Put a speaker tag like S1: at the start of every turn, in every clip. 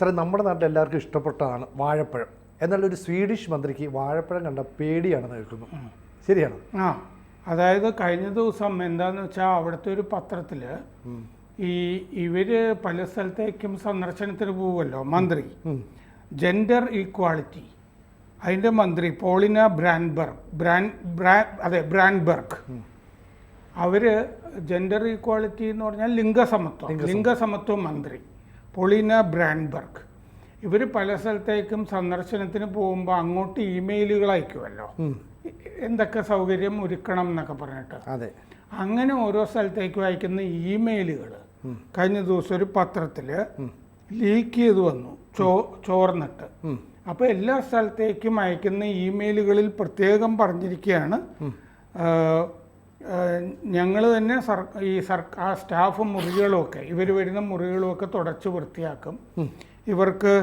S1: സാറേ, നമ്മുടെ നാട്ടിൽ എല്ലാവർക്കും ഇഷ്ടപ്പെട്ടതാണ് വാഴപ്പഴം. എന്നാൽ ഒരു സ്വീഡിഷ് മന്ത്രിക്ക് വാഴപ്പഴം കണ്ട പേടിയാണെന്ന് കേൾക്കുന്നു. ശരിയാണ്?
S2: അതായത് കഴിഞ്ഞ ദിവസം എന്താന്ന് വെച്ചാൽ അവിടുത്തെ ഒരു പത്രത്തിൽ ഇവര് പല സ്ഥലത്തേക്കും സന്ദർശനത്തിന് പോവുമല്ലോ മന്ത്രി, ജെൻഡർ ഈക്വാളിറ്റി, അതിൻ്റെ മന്ത്രി പോളിന ബ്രാൻഡ്ബർഗ്, അവര് ജെൻഡർ ഈക്വാളിറ്റി എന്ന് പറഞ്ഞാൽ ലിംഗസമത്വം മന്ത്രി പോളിന ബ്രാൻഡ്ബർഗ്, ഇവർ പല സ്ഥലത്തേക്കും സന്ദർശനത്തിന് പോകുമ്പോൾ അങ്ങോട്ട് ഇമെയിലുകൾ അയക്കുമല്ലോ, എന്തൊക്കെ സൗകര്യം ഒരുക്കണം എന്നൊക്കെ പറഞ്ഞിട്ട്.
S1: അതെ,
S2: അങ്ങനെ ഓരോ സ്ഥലത്തേക്കും അയക്കുന്ന ഇമെയിലുകൾ കഴിഞ്ഞ ദിവസം ഒരു പത്രത്തിൽ ലീക്ക് ചെയ്ത് വന്നു, ചോർന്നിട്ട്. അപ്പോൾ എല്ലാ സ്ഥലത്തേക്കും അയക്കുന്ന ഇമെയിലുകളിൽ പ്രത്യേകം പറഞ്ഞിരിക്കുകയാണ്, ഞങ്ങൾ തന്നെ ആ സ്റ്റാഫ് മുറികളുമൊക്കെ, ഇവർ വരുന്ന മുറികളുമൊക്കെ തുടച്ച് വൃത്തിയാക്കും, ഇവർക്ക്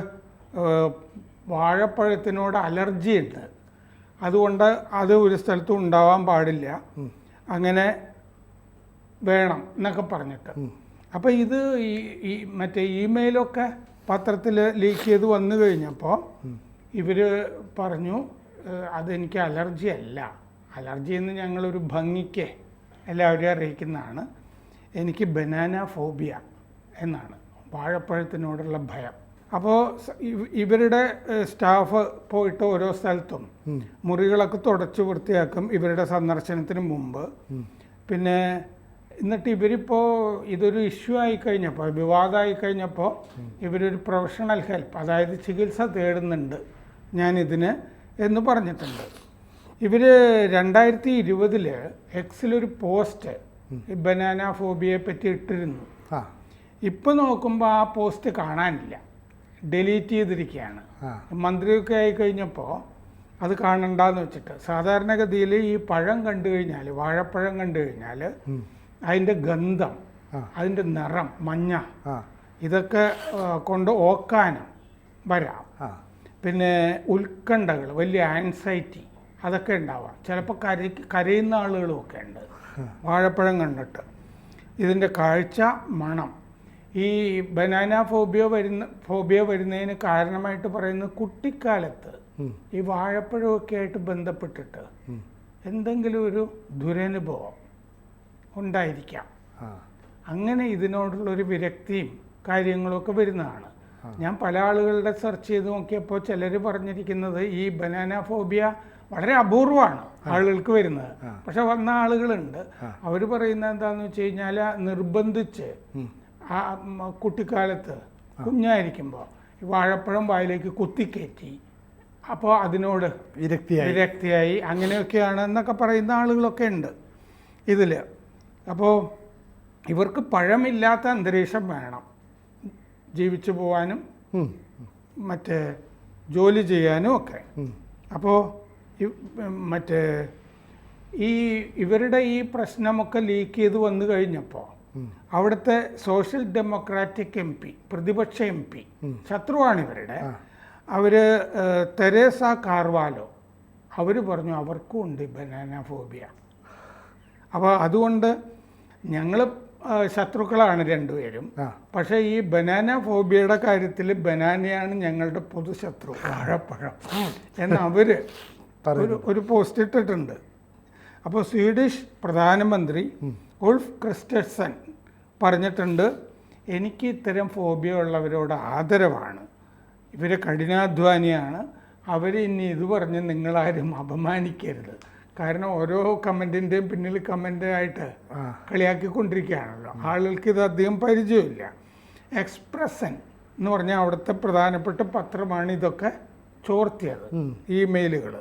S2: വാഴപ്പഴത്തിനോട് അലർജി ഉണ്ട്, അതുകൊണ്ട് അത് ഒരു സ്ഥലത്തും ഉണ്ടാവാൻ പാടില്ല, അങ്ങനെ വേണം എന്നൊക്കെ പറഞ്ഞിട്ട്. അപ്പോൾ ഇത് ഈ മറ്റേ ഇമെയിലൊക്കെ പത്രത്തിൽ ലീക്ക് ചെയ്ത് വന്നു കഴിഞ്ഞപ്പോൾ ഇവർ പറഞ്ഞു, അതെനിക്ക് അലർജി അല്ല, അലർജി എന്ന് ഞങ്ങളൊരു ഭംഗിക്ക് എല്ലാവരെയും അറിയിക്കുന്നതാണ്, എനിക്ക് ബനാന ഫോബിയ എന്നാണ്, വാഴപ്പഴത്തിനോടുള്ള ഭയം. അപ്പോൾ ഇവരുടെ സ്റ്റാഫ് പോയിട്ട് ഓരോ സ്ഥലത്തും മുറികളൊക്കെ തുടച്ച് വൃത്തിയാക്കും ഇവരുടെ സന്ദർശനത്തിന് മുമ്പ്. പിന്നെ എന്നിട്ട് ഇവരിപ്പോൾ ഇതൊരു ഇഷ്യൂ ആയിക്കഴിഞ്ഞപ്പോൾ, വിവാദമായി കഴിഞ്ഞപ്പോൾ ഇവരൊരു പ്രൊഫഷണൽ ഹെൽപ്പ്, അതായത് ചികിത്സ തേടുന്നുണ്ട് ഞാനിതിന് എന്ന് പറഞ്ഞിട്ടുണ്ട്. ഇവർ 2020 എക്സിലൊരു പോസ്റ്റ് ബനാന ഫോബിയയെ പറ്റി ഇട്ടിരുന്നു. ഇപ്പം നോക്കുമ്പോൾ ആ പോസ്റ്റ് കാണാനില്ല, ഡിലീറ്റ് ചെയ്തിരിക്കുകയാണ്. മന്ത്രിയൊക്കെ ആയിക്കഴിഞ്ഞപ്പോൾ അത് കാണണ്ടെന്ന് വെച്ചിട്ട്. സാധാരണഗതിയിൽ ഈ പഴം കണ്ടു കഴിഞ്ഞാൽ, വാഴപ്പഴം കണ്ടു കഴിഞ്ഞാൽ അതിൻ്റെ ഗന്ധം, അതിൻ്റെ നിറം, മഞ്ഞ, ഇതൊക്കെ കൊണ്ട് ഓക്കാനം വരാം. പിന്നെ ഉത്കണ്ഠകൾ, വലിയ ആൻസൈറ്റി, അതൊക്കെ ഉണ്ടാവാം. ചിലപ്പോൾ കരയുന്ന ആളുകളുമൊക്കെ ഉണ്ട് വാഴപ്പഴം കണ്ടിട്ട്. ഇതിൻ്റെ കാഴ്ച, മണം. ഈ ബനാന ഫോബിയ വരുന്നതിന് കാരണമായിട്ട് പറയുന്നത് കുട്ടിക്കാലത്ത് ഈ വാഴപ്പഴമൊക്കെ ആയിട്ട് ബന്ധപ്പെട്ടിട്ട് എന്തെങ്കിലും ഒരു ദുരനുഭവം ഉണ്ടായിരിക്കാം. അങ്ങനെ ഇതിനോടുള്ളൊരു വിരക്തിയും കാര്യങ്ങളൊക്കെ വരുന്നതാണ്. ഞാൻ പല ആളുകളുടെ സെർച്ച് ചെയ്ത് നോക്കിയപ്പോൾ ചിലർ പറഞ്ഞിരിക്കുന്നത് ഈ ബനാന ഫോബിയ വളരെ അപൂർവമാണ് ആളുകൾക്ക് വരുന്നത്. പക്ഷെ വന്ന ആളുകളുണ്ട്. അവർ പറയുന്നത് എന്താണെന്ന് വെച്ച് കഴിഞ്ഞാൽ, നിർബന്ധിച്ച് ആ കുട്ടിക്കാലത്ത് കുഞ്ഞായിരിക്കുമ്പോൾ വാഴപ്പഴം വായിലേക്ക് കുത്തിക്കയറ്റി, അപ്പോൾ അതിനോട് വിരക്തിയായി അങ്ങനെയൊക്കെയാണ് എന്നൊക്കെ പറയുന്ന ആളുകളൊക്കെ ഉണ്ട് ഇതിൽ. അപ്പോൾ ഇവർക്ക് പഴമില്ലാത്ത അന്തരീക്ഷം വേണം ജീവിച്ചു പോകാനും മറ്റേ ജോലി ചെയ്യാനും ഒക്കെ. അപ്പോൾ മറ്റേ ഇവരുടെ ഈ പ്രശ്നമൊക്കെ ലീക്ക് ചെയ്ത് വന്നു കഴിഞ്ഞപ്പോൾ അവിടുത്തെ സോഷ്യൽ ഡെമോക്രാറ്റിക് MP, പ്രതിപക്ഷ MP, ശത്രുവാണ് ഇവരുടെ, അവർ തെരേസ കാർവാലോ, അവർ പറഞ്ഞു അവർക്കും ഉണ്ട് ബനാന ഫോബിയ. അപ്പോൾ അതുകൊണ്ട് ഞങ്ങൾ ശത്രുക്കളാണ് രണ്ടുപേരും. പക്ഷേ ഈ ബനാന ഫോബിയയുടെ കാര്യത്തിൽ ബനാനയാണ് ഞങ്ങളുടെ പൊതുശത്രു, വാഴപ്പഴം എന്ന് അവർ ഒരു പോസ്റ്റ് ഇട്ടിട്ടുണ്ട്. അപ്പോൾ സ്വീഡിഷ് പ്രധാനമന്ത്രി ഉൾഫ് ക്രിസ്റ്റേഴ്സൺ പറഞ്ഞിട്ടുണ്ട്, എനിക്ക് ഇത്തരം ഫോബിയ ഉള്ളവരോട് ആദരവാണ്, ഇവർ കഠിനാധ്വാനിയാണ്, അവർ ഇനി ഇത് പറഞ്ഞ് നിങ്ങളാരും അപമാനിക്കരുത്. കാരണം ഓരോ കമൻറ്റിൻ്റെയും പിന്നിൽ കമൻ്റായിട്ട് കളിയാക്കിക്കൊണ്ടിരിക്കുകയാണല്ലോ, ആളുകൾക്ക് ഇത് അധികം പരിചയമില്ല. എക്സ്പ്രസൻ എന്ന് പറഞ്ഞാൽ അവിടുത്തെ പ്രധാനപ്പെട്ട പത്രമാണ് ഇതൊക്കെ ചോർത്തിയത്, ഇമെയിലുകൾ.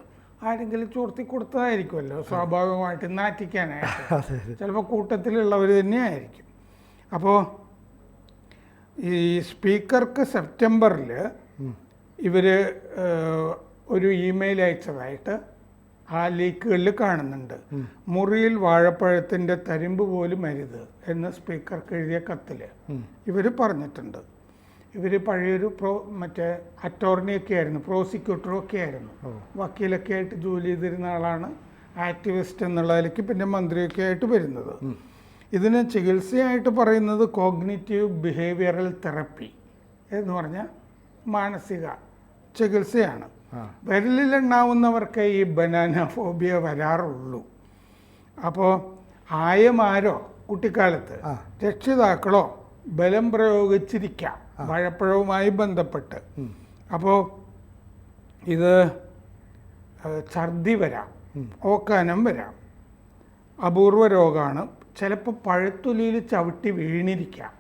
S2: ആരെങ്കിലും ചോർത്തി കൊടുത്തതായിരിക്കുമല്ലോ സ്വാഭാവികമായിട്ട്, നാറ്റിക്കാനായിട്ട്, ചിലപ്പോൾ കൂട്ടത്തിലുള്ളവർ തന്നെയായിരിക്കും. അപ്പോൾ ഈ സ്പീക്കർക്ക് സെപ്റ്റംബറിൽ ഇവർ ഒരു ഇമെയിൽ അയച്ചതായിട്ട് ആ ലീക്കുകളിൽ കാണുന്നുണ്ട്. മുറിയിൽ വാഴപ്പഴത്തിൻ്റെ തരിമ്പ് പോലും അരുത് എന്ന് സ്പീക്കർക്ക് എഴുതിയ കത്തിൽ ഇവർ പറഞ്ഞിട്ടുണ്ട്. ഇവർ പഴയൊരു മറ്റേ അറ്റോർണിയൊക്കെ ആയിരുന്നു, പ്രോസിക്യൂട്ടറും ഒക്കെ ആയിരുന്നു, വക്കീലൊക്കെ ആയിട്ട് ജോലി ചെയ്തിരുന്ന ആളാണ്. ആക്ടിവിസ്റ്റ് എന്നുള്ളതിലേക്ക് പിന്നെ മന്ത്രിയൊക്കെ ആയിട്ട് വരുന്നത്. ഇതിന് ചികിത്സയായിട്ട് പറയുന്നത് കോഗ്നിറ്റീവ് ബിഹേവിയറൽ തെറപ്പി എന്ന് പറഞ്ഞാൽ മാനസിക ചികിത്സയാണ്. വിരലിലെണ്ണാവുന്നവർക്ക് ഈ ബനാന ഫോബിയ വരാറുള്ളൂ. അപ്പോൾ ആയമാരോ കുട്ടിക്കാലത്ത് രക്ഷിതാക്കളോ ബലം പ്രയോഗിച്ചിരിക്കാം വാഴപ്പഴവുമായി ബന്ധപ്പെട്ട്. അപ്പോൾ ഇത് ഛർദി വരാം, ഓക്കാനം വരാം, അപൂർവ രോഗമാണ്. ചിലപ്പോൾ പഴുത്തൊലിയിൽ ചവിട്ടി വീണിരിക്കാം.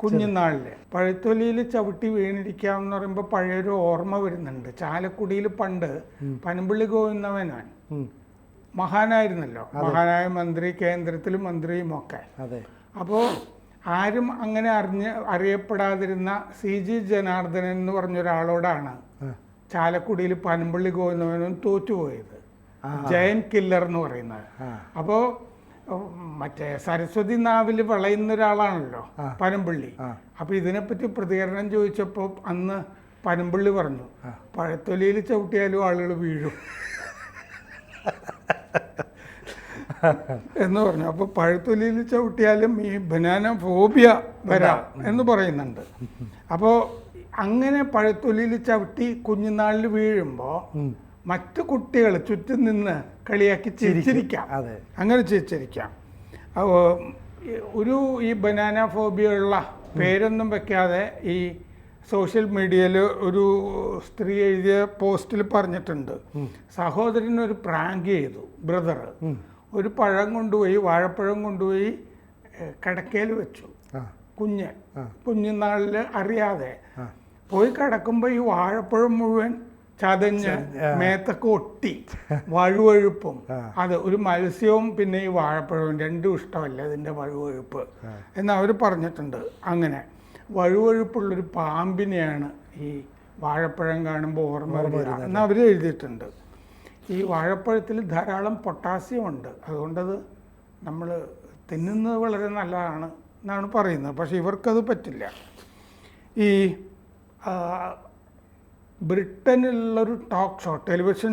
S2: കുഞ്ഞുനാളിൽ പഴുത്തൊലിയിൽ ചവിട്ടി വീണിരിക്കാം എന്ന് പറയുമ്പോൾ പഴയൊരു ഓർമ്മ വരുന്നുണ്ട്. ചാലക്കുടിയിൽ പണ്ട് പനമ്പള്ളി ഗോവിന്ദമേനോൻ മഹാനായിരുന്നല്ലോ, മഹാനായ മന്ത്രി, കേന്ദ്രത്തിലും മന്ത്രിയും ഒക്കെ. അപ്പോൾ ആരും അങ്ങനെ അറിയപ്പെടാതിരുന്ന CG ജനാർദ്ദനൻ എന്ന് പറഞ്ഞൊരാളോടാണ് ചാലക്കുടിയിൽ പനമ്പള്ളി ഗോവിന്ദമേനോൻ തോറ്റുപോയത്, ജയൻ കില്ലർ എന്ന് പറയുന്നത്. അപ്പോൾ മറ്റേ സരസ്വതി നാവിൽ വിളയുന്ന ഒരാളാണല്ലോ പനമ്പള്ളി. അപ്പോൾ ഇതിനെപ്പറ്റി പ്രതികരണം ചോദിച്ചപ്പോൾ അന്ന് പനമ്പള്ളി പറഞ്ഞു, പഴത്തൊലിയിൽ ചവിട്ടിയാലും ആളുകൾ വീഴും എന്ന് പറഞ്ഞു. അപ്പോൾ പഴത്തൊലിയിൽ ചവിട്ടിയാലും ഈ ബനാന ഫോബിയ വരാം എന്ന് പറയുന്നുണ്ട്. അപ്പോൾ അങ്ങനെ പഴത്തൊലിയിൽ ചവിട്ടി കുഞ്ഞുനാളിൽ വീഴുമ്പോൾ മറ്റു കുട്ടികൾ ചുറ്റും നിന്ന് കളിയാക്കി ചിരിച്ചിരിക്കാം, അങ്ങനെ ചിരിച്ചിരിക്കാം. ഈ ബനാന ഫോബിയ ഉള്ള പേരൊന്നും വെക്കാതെ ഈ സോഷ്യൽ മീഡിയയിൽ ഒരു സ്ത്രീ എഴുതിയ പോസ്റ്റിൽ പറഞ്ഞിട്ടുണ്ട്, സഹോദരനൊരു പ്രാങ്ക് ചെയ്തു ബ്രദർ. ഒരു പഴം കൊണ്ടുപോയി, വാഴപ്പഴം കൊണ്ടുപോയി കിടക്കയിൽ വെച്ചു. കുഞ്ഞുനാളിൽ അറിയാതെ പോയി കിടക്കുമ്പോൾ ഈ വാഴപ്പഴം മുഴുവൻ ചതഞ്ഞ് മേത്തൊക്കെ ഒട്ടി, വഴുവഴുപ്പും. അത് ഒരു മത്സ്യവും പിന്നെ ഈ വാഴപ്പഴവും രണ്ടും ഇഷ്ടമല്ല ഇതിൻ്റെ വഴുവഴുപ്പ് എന്ന് അവർ പറഞ്ഞിട്ടുണ്ട്. അങ്ങനെ വഴുവഴുപ്പുള്ളൊരു പാമ്പിനെയാണ് ഈ വാഴപ്പഴം കാണുമ്പോൾ ഓർമ്മ വരിക എന്ന് അവർ എഴുതിയിട്ടുണ്ട്. ഈ വാഴപ്പഴത്തിൽ ധാരാളം പൊട്ടാസ്യം ഉണ്ട്, അതുകൊണ്ടത് നമ്മൾ തിന്നുന്നത് വളരെ നല്ലതാണ് എന്നാണ് പറയുന്നത്. പക്ഷേ ഇവർക്കത് പറ്റില്ല. ഈ ബ്രിട്ടനിലുള്ളൊരു talk show, television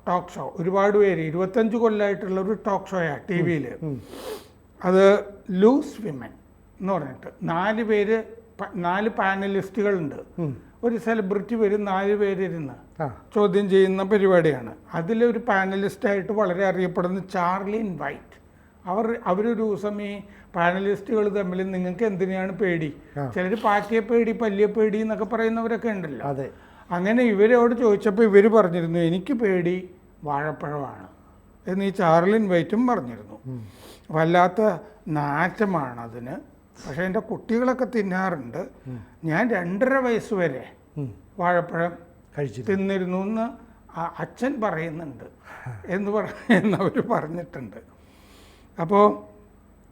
S2: talk show, ഒരുപാട് പേര് 25 കൊല്ലമായിട്ടുള്ളൊരു ടോക്ക് ഷോയാണ് TV-യിൽ. അത് ലൂസ് വിമൻ എന്ന് പറഞ്ഞിട്ട് 4 പാനലിസ്റ്റുകളുണ്ട്. ഒരു സെലിബ്രിറ്റി വരും, 4 പേരിരുന്ന് ചോദ്യം ചെയ്യുന്ന പരിപാടിയാണ്. അതിലൊരു പാനലിസ്റ്റായിട്ട് വളരെ അറിയപ്പെടുന്ന ചാർലിൻ വൈറ്റ്. അവരൊരു ദിവസം ഈ പാനലിസ്റ്റുകൾ തമ്മിൽ നിങ്ങൾക്ക് എന്തിനാണ് പേടി, ചിലർ പാറ്റിയെ പേടി, പല്ലിയെ പേടി എന്നൊക്കെ പറയുന്നവരൊക്കെ ഉണ്ടല്ലോ. അങ്ങനെ ഇവരോട് ചോദിച്ചപ്പോൾ ഇവർ പറഞ്ഞിരുന്നു, എനിക്ക് പേടി വാഴപ്പഴമാണ് എന്ന് ഈ ചാർലിൻ വൈറ്റും പറഞ്ഞിരുന്നു. വല്ലാത്ത നാറ്റമാണ് അതിന്, പക്ഷേ എൻ്റെ കുട്ടികളൊക്കെ തിന്നാറുണ്ട്. ഞാൻ 2.5 വയസ്സ് വരെ വാഴപ്പഴം തിന്നിരുന്നു എന്ന് അച്ഛൻ പറയുന്നുണ്ട് എന്നവർ പറഞ്ഞിട്ടുണ്ട്. അപ്പോൾ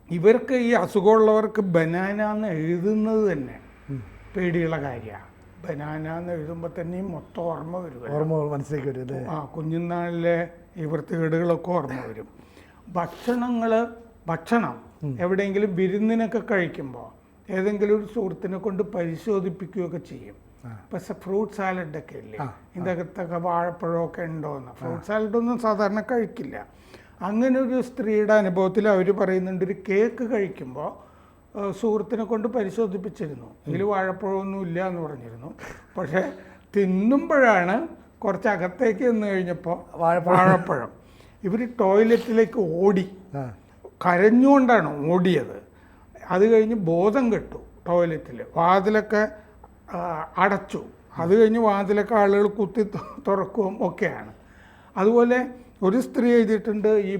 S2: ഇവർക്ക് ഈ അസുഖമുള്ളവർക്ക് ബനാന എന്ന് എഴുതുന്നത് തന്നെ പേടിയുള്ള കാര്യമാണ്. ബനാന എന്ന് എഴുതുമ്പോൾ തന്നെയും മൊത്തം ഓർമ്മ മനസ്സിലേക്ക് വരും. കുഞ്ഞുനാളിലെ ഈ വൃത്തികേടുകളൊക്കെ ഓർമ്മ വരും. ഭക്ഷണം എവിടെയെങ്കിലും വിരുന്നിനൊക്കെ കഴിക്കുമ്പോൾ ഏതെങ്കിലും ഒരു സുഹൃത്തിനെ കൊണ്ട് പരിശോധിപ്പിക്കുകയൊക്കെ ചെയ്യും. ഇപ്പം ഫ്രൂട്ട് സാലഡൊക്കെ ഇല്ലേ, ഇതിനകത്തൊക്കെ വാഴപ്പഴമൊക്കെ ഉണ്ടോയെന്ന്. ഫ്രൂട്ട് സാലഡൊന്നും സാധാരണ കഴിക്കില്ല. അങ്ങനെ ഒരു സ്ത്രീയുടെ അനുഭവത്തിൽ അവർ പറയുന്നുണ്ട്, ഒരു കേക്ക് കഴിക്കുമ്പോൾ സുഹൃത്തിനെ കൊണ്ട് പരിശോധിപ്പിച്ചിരുന്നു, ഇതിൽ വാഴപ്പഴമൊന്നും ഇല്ല എന്ന് പറഞ്ഞിരുന്നു. പക്ഷേ തിന്നുമ്പോഴാണ് കുറച്ച് അകത്തേക്ക് നിന്ന് കഴിഞ്ഞപ്പോൾ വാഴപ്പഴം. ഇവർ ടോയ്ലറ്റിലേക്ക് ഓടി, കരഞ്ഞുകൊണ്ടാണ് ഓടിയത്. അത് കഴിഞ്ഞ് ബോധം കെട്ടു ടോയ്ലറ്റിൽ, വാതിലൊക്കെ അടച്ചു. അത് കഴിഞ്ഞ് വാതിലൊക്കെ ആളുകൾ കുത്തി തുറക്കുകയും ഒക്കെയാണ്. അതുപോലെ ഒരു സ്ത്രീ എഴുതിയിട്ടുണ്ട്, ഈ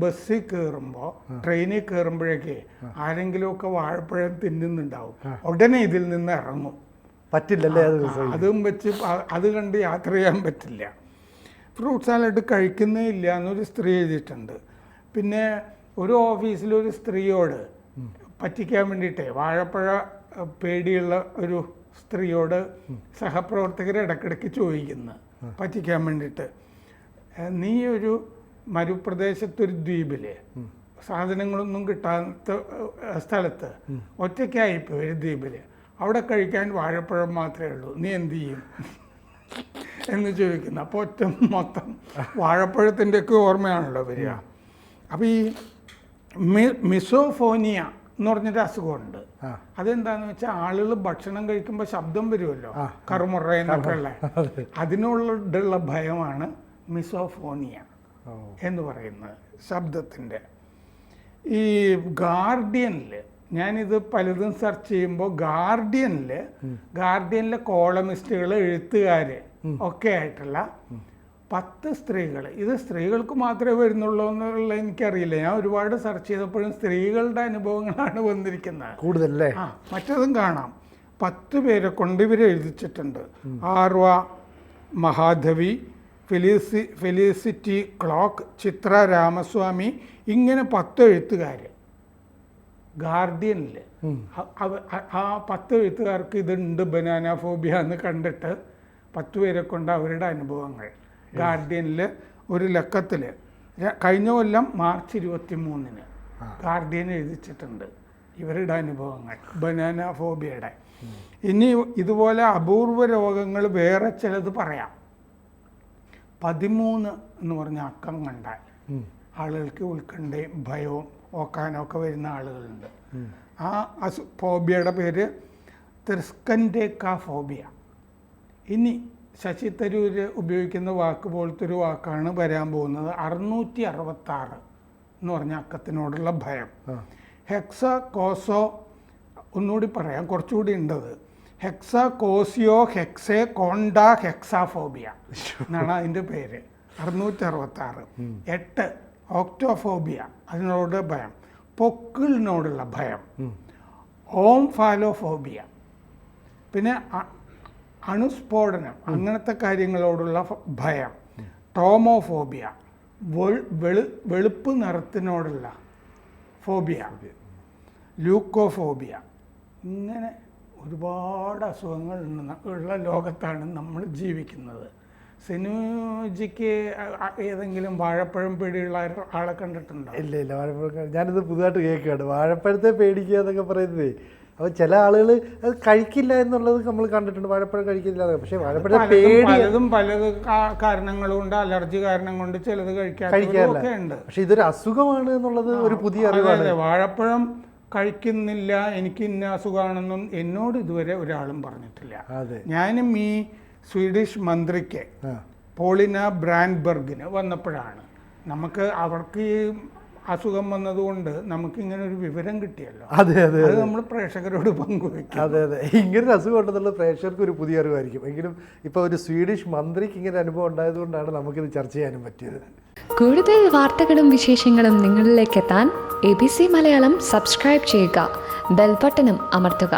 S2: ബസ്സിൽ കയറുമ്പോൾ, ട്രെയിനിൽ കയറുമ്പോഴേക്ക് ആരെങ്കിലുമൊക്കെ വാഴപ്പഴം തിന്നുന്നുണ്ടാവും, ഉടനെ ഇതിൽ നിന്ന് ഇറങ്ങും, പറ്റില്ലല്ലേ, അതും വെച്ച് അത് കണ്ട് യാത്ര ചെയ്യാൻ പറ്റില്ല. ഫ്രൂട്ട് സാലഡ് കഴിക്കുന്നേ ഇല്ല എന്നൊരു സ്ത്രീ എഴുതിയിട്ടുണ്ട്. പിന്നെ ഒരു ഓഫീസിലൊരു സ്ത്രീയോട് പറ്റിക്കാൻ വേണ്ടിയിട്ടേ, വാഴപ്പഴ പേടിയുള്ള ഒരു സ്ത്രീയോട് സഹപ്രവർത്തകർ ഇടയ്ക്കിടയ്ക്ക് ചോദിക്കുന്നു പറ്റിക്കാൻ വേണ്ടിയിട്ട്, നീ ഒരു മരുപ്രദേശത്തൊരു ദ്വീപിൽ സാധനങ്ങളൊന്നും കിട്ടാത്ത സ്ഥലത്ത് ഒറ്റയ്ക്കായിപ്പോൾ ഒരു ദ്വീപിൽ, അവിടെ കഴിക്കാൻ വാഴപ്പഴം മാത്രമേ ഉള്ളൂ, നീ എന്തു ചെയ്യും എന്ന് ചോദിക്കുന്നു. അപ്പോൾ മൊത്തം വാഴപ്പഴത്തിൻ്റെയൊക്കെ ഓർമ്മയാണല്ലോ വരിക. അപ്പോൾ ഈ മിസോഫോനിയ എന്ന് പറഞ്ഞൊരു അസുഖമുണ്ട്. അതെന്താന്ന് വെച്ചാൽ ആളുകൾ ഭക്ഷണം കഴിക്കുമ്പോൾ ശബ്ദം വരുമല്ലോ, കറുമുറയെന്നൊക്കെ ഉള്ള, അതിനുള്ള ഭയമാണ് മിസോഫോണിയ എന്ന് പറയുന്നത്, ശബ്ദത്തിൻ്റെ. ഈ ഗാർഡിയനിൽ ഞാനിത് പലതും സെർച്ച് ചെയ്യുമ്പോൾ ഗാർഡിയനിലെ കോളമിസ്റ്റുകൾ, എഴുത്തുകാർ ഒക്കെ ആയിട്ടുള്ള 10 സ്ത്രീകൾ, ഇത് സ്ത്രീകൾക്ക് മാത്രമേ വരുന്നുള്ളൂ എന്നുള്ള എനിക്കറിയില്ല. ഞാൻ ഒരുപാട് സെർച്ച് ചെയ്തപ്പോഴും സ്ത്രീകളുടെ അനുഭവങ്ങളാണ് വന്നിരിക്കുന്നത്
S1: കൂടുതലല്ലേ.
S2: മറ്റതും കാണാം. 10 പേരെ കൊണ്ട് ഇവർ എഴുതിച്ചിട്ടുണ്ട്. ആർവ മഹാദേവി, ഫെലിസിറ്റി ക്ലോക്ക്, ചിത്ര രാമസ്വാമി, ഇങ്ങനെ 10 എഴുത്തുകാർ ഗാർഡിയനിൽ. ആ 10 എഴുത്തുകാർക്ക് ഇതുണ്ട് ബനാന ഫോബിയ എന്ന് കണ്ടിട്ട് 10 പേരെ കൊണ്ട് അവരുടെ അനുഭവങ്ങൾ ഗാർഡിയനിൽ ഒരു ലക്കത്തിൽ കഴിഞ്ഞ കൊല്ലം മാർച്ച് 23 ഗാർഡിയൻ എഴുതിച്ചിട്ടുണ്ട് ഇവരുടെ അനുഭവങ്ങൾ ബനാന ഫോബിയയുടെ. ഇനി ഇതുപോലെ അപൂർവ രോഗങ്ങൾ വേറെ ചിലത് പറയാം. 13 എന്ന് പറഞ്ഞ അക്കം കണ്ടാൽ ആളുകൾക്ക് ഉത്കണ്ഠയും ഭയവും ഓക്കാനൊക്കെ വരുന്ന ആളുകളുണ്ട്. ആ ഫോബിയയുടെ പേര് ത്രിസ്കൻഡേക്ക ഫോബിയ. ഇനി ശശി തരൂർ ഉപയോഗിക്കുന്ന വാക്ക് പോലത്തെ ഒരു വാക്കാണ് വരാൻ പോകുന്നത്, 666 എന്ന് പറഞ്ഞ അക്കത്തിനോടുള്ള ഭയം. ഹെക്സ ഒന്നുകൂടി പറയാം, കുറച്ചുകൂടി ഉണ്ടത്. ഹെക്സകോസിയോ ഹെക്സേ കോണ്ട ഹെക്സാഫോബിയ എന്നാണ് അതിൻ്റെ പേര്. 666. 8 ഓക്ടോഫോബിയ, അതിനോട് ഭയം. പൊക്കിളിനോടുള്ള ഭയം. ഓംഫാലോഫോബിയ. പിന്നെ അണുസ്ഫോടനം, അങ്ങനത്തെ കാര്യങ്ങളോടുള്ള ഭയം. ടോമോഫോബിയ, വെളുപ്പ് നിറത്തിനോടുള്ള ഫോബിയ. ലൂക്കോഫോബിയ. ഇങ്ങനെ ഒരുപാട് അസുഖങ്ങൾ ഉള്ള ലോകത്താണ് നമ്മൾ ജീവിക്കുന്നത്. സിനുജിക്ക് ഏതെങ്കിലും വാഴപ്പഴം പേടിയുള്ള ആളെ കണ്ടിട്ടുണ്ടോ?
S1: ഇല്ല, വാഴപ്പഴം ഞാനിത് പുതുതായിട്ട് കേൾക്കുകയാണ്, വാഴപ്പഴത്തെ പേടിക്കുക എന്നൊക്കെ പറയുന്നത്. അപ്പോൾ ചില ആളുകൾ അത് കഴിക്കില്ല എന്നുള്ളത് നമ്മൾ കണ്ടിട്ടുണ്ട്, വാഴപ്പഴം കഴിക്കില്ല. പക്ഷേ വാഴപ്പഴത്തെ പേടി
S2: പല കാരണങ്ങളും ഉണ്ട്, അലർജി കാരണം കൊണ്ട് ചിലത് കഴിക്കാറില്ല.
S1: പക്ഷെ ഇതൊരു അസുഖമാണ് എന്നുള്ളത് ഒരു പുതിയ അറിവാണ്.
S2: വാഴപ്പഴം കഴിക്കുന്നില്ല, എനിക്ക് ഇന്ന അസുഖമാണെന്നും എന്നോട് ഇതുവരെ ഒരാളും പറഞ്ഞിട്ടില്ല. ഞാനും ഈ സ്വീഡിഷ് മന്ത്രിക്ക് പോളിന ബ്രാൻഡ്ബർഗിന് വന്നപ്പോഴാണ് അവർക്ക് ഈ അസുഖം വന്നതുകൊണ്ട് നമുക്കിങ്ങനെ ഒരു വിവരം കിട്ടിയല്ലോ. അത് നമ്മൾ പ്രേക്ഷകരോട് പങ്കുവെക്കും.
S1: അതെ, ഇങ്ങനൊരു അസുഖം ഉണ്ടെന്നുള്ള പ്രേക്ഷകർക്ക് ഒരു പുതിയ അറിവായിരിക്കും. എങ്കിലും ഇപ്പോൾ ഒരു സ്വീഡിഷ് മന്ത്രിക്ക് ഇങ്ങനെ അനുഭവം ഉണ്ടായതുകൊണ്ടാണ് നമുക്കിത് ചർച്ച ചെയ്യാനും പറ്റിയത്.
S3: കൂടുതൽ വാർത്തകളും വിശേഷങ്ങളും നിങ്ങളിലേക്ക് എത്താൻ ABC മലയാളം സബ്സ്ക്രൈബ് ചെയ്യുക, ബെൽ ബട്ടണും അമർത്തുക.